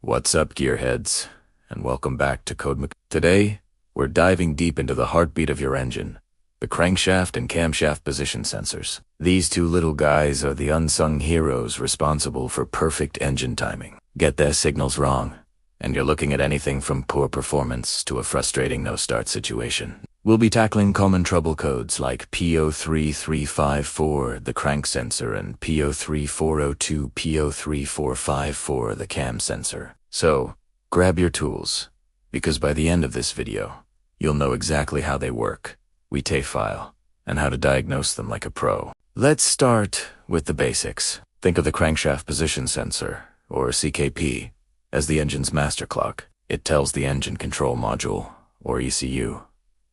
What's up, gearheads, and welcome back to CodeMechanic. Today, we're diving deep into the heartbeat of your engine, the crankshaft and camshaft position sensors. These two little guys are the unsung heroes responsible for perfect engine timing. Get their signals wrong, and you're looking at anything from poor performance to a frustrating no-start situation. We'll be tackling common trouble codes like P03354, the crank sensor, and P03402, P03454, the cam sensor. So, grab your tools, because by the end of this video, you'll know exactly how they work, file, and how to diagnose them like a pro. Let's start with the basics. Think of the crankshaft position sensor, or CKP, as the engine's master clock. It tells the engine control module, or ECU,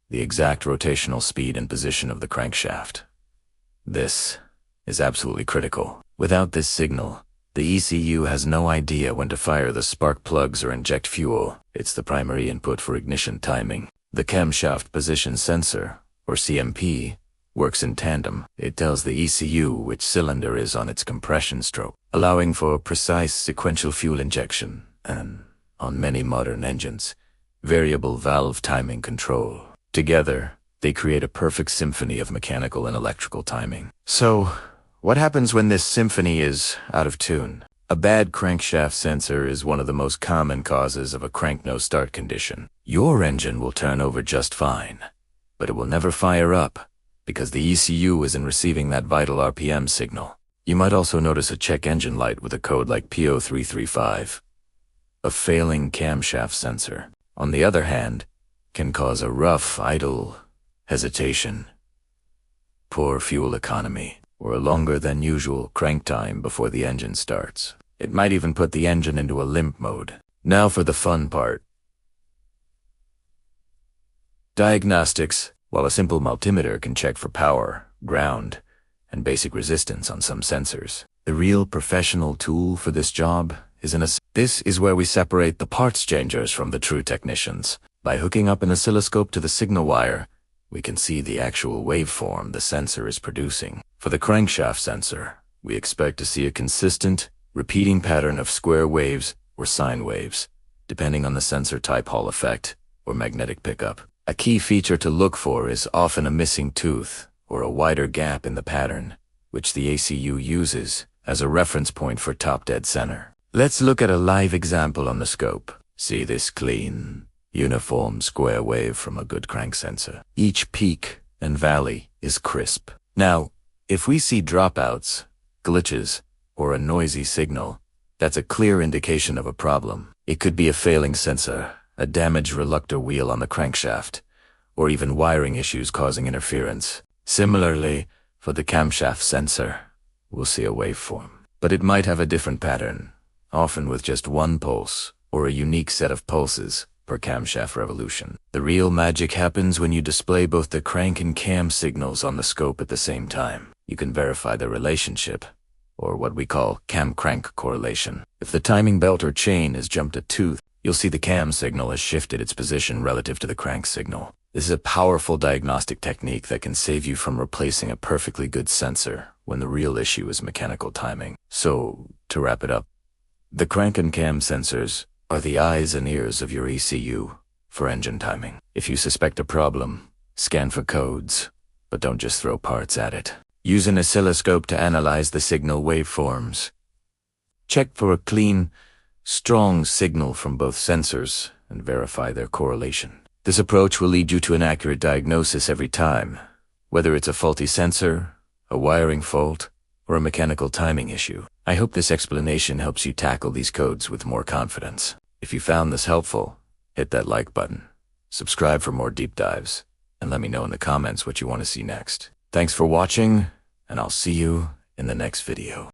the exact rotational speed and position of the crankshaft. This is absolutely critical. Without this signal, the ECU has no idea when to fire the spark plugs or inject fuel. It's the primary input for ignition timing. The camshaft position sensor, or CMP, works in tandem. It tells the ECU which cylinder is on its compression stroke, allowing for precise sequential fuel injection and, on many modern engines, variable valve timing control. Together, they create a perfect symphony of mechanical and electrical timing. So, what happens when this symphony is out of tune? A bad crankshaft sensor is one of the most common causes of a crank no-start condition. Your engine will turn over just fine, but it will never fire up because the ECU isn't receiving that vital RPM signal. You might also notice a check engine light with a code like P0335. A failing camshaft sensor, on the other hand, can cause a rough idle, hesitation, poor fuel economy, or a longer than usual crank time before the engine starts. It might even put the engine into a limp mode. Now for the fun part. Diagnostics. While a simple multimeter can check for power, ground, and basic resistance on some sensors, the real professional tool for this job is This is where we separate the parts changers from the true technicians. By hooking up an oscilloscope to the signal wire, we can see the actual waveform the sensor is producing. For the crankshaft sensor, we expect to see a consistent, repeating pattern of square waves or sine waves, depending on the sensor type, Hall effect, or magnetic pickup. A key feature to look for is often a missing tooth or a wider gap in the pattern, which the ECU uses as a reference point for top dead center. Let's look at a live example on the scope. See this clean, uniform square wave from a good crank sensor. Each peak and valley is crisp. Now, if we see dropouts, glitches, or a noisy signal, that's a clear indication of a problem. It could be a failing sensor, a damaged reluctor wheel on the crankshaft, or even wiring issues causing interference. Similarly, for the camshaft sensor, we'll see a waveform, but it might have a different pattern, often with just one pulse, or a unique set of pulses per camshaft revolution. The real magic happens when you display both the crank and cam signals on the scope at the same time. You can verify the relationship, or what we call cam-crank correlation. If the timing belt or chain has jumped a tooth, you'll see the cam signal has shifted its position relative to the crank signal. This is a powerful diagnostic technique that can save you from replacing a perfectly good sensor when the real issue is mechanical timing. So, to wrap it up, the crank and cam sensors are the eyes and ears of your ECU for engine timing. If you suspect a problem, scan for codes, but don't just throw parts at it. Use an oscilloscope to analyze the signal waveforms. Check for a clean, strong signal from both sensors and verify their correlation. This approach will lead you to an accurate diagnosis every time, whether it's a faulty sensor, a wiring fault, or a mechanical timing issue. I hope this explanation helps you tackle these codes with more confidence. If you found this helpful, hit that like button, subscribe for more deep dives, and let me know in the comments what you want to see next. Thanks for watching, and I'll see you in the next video.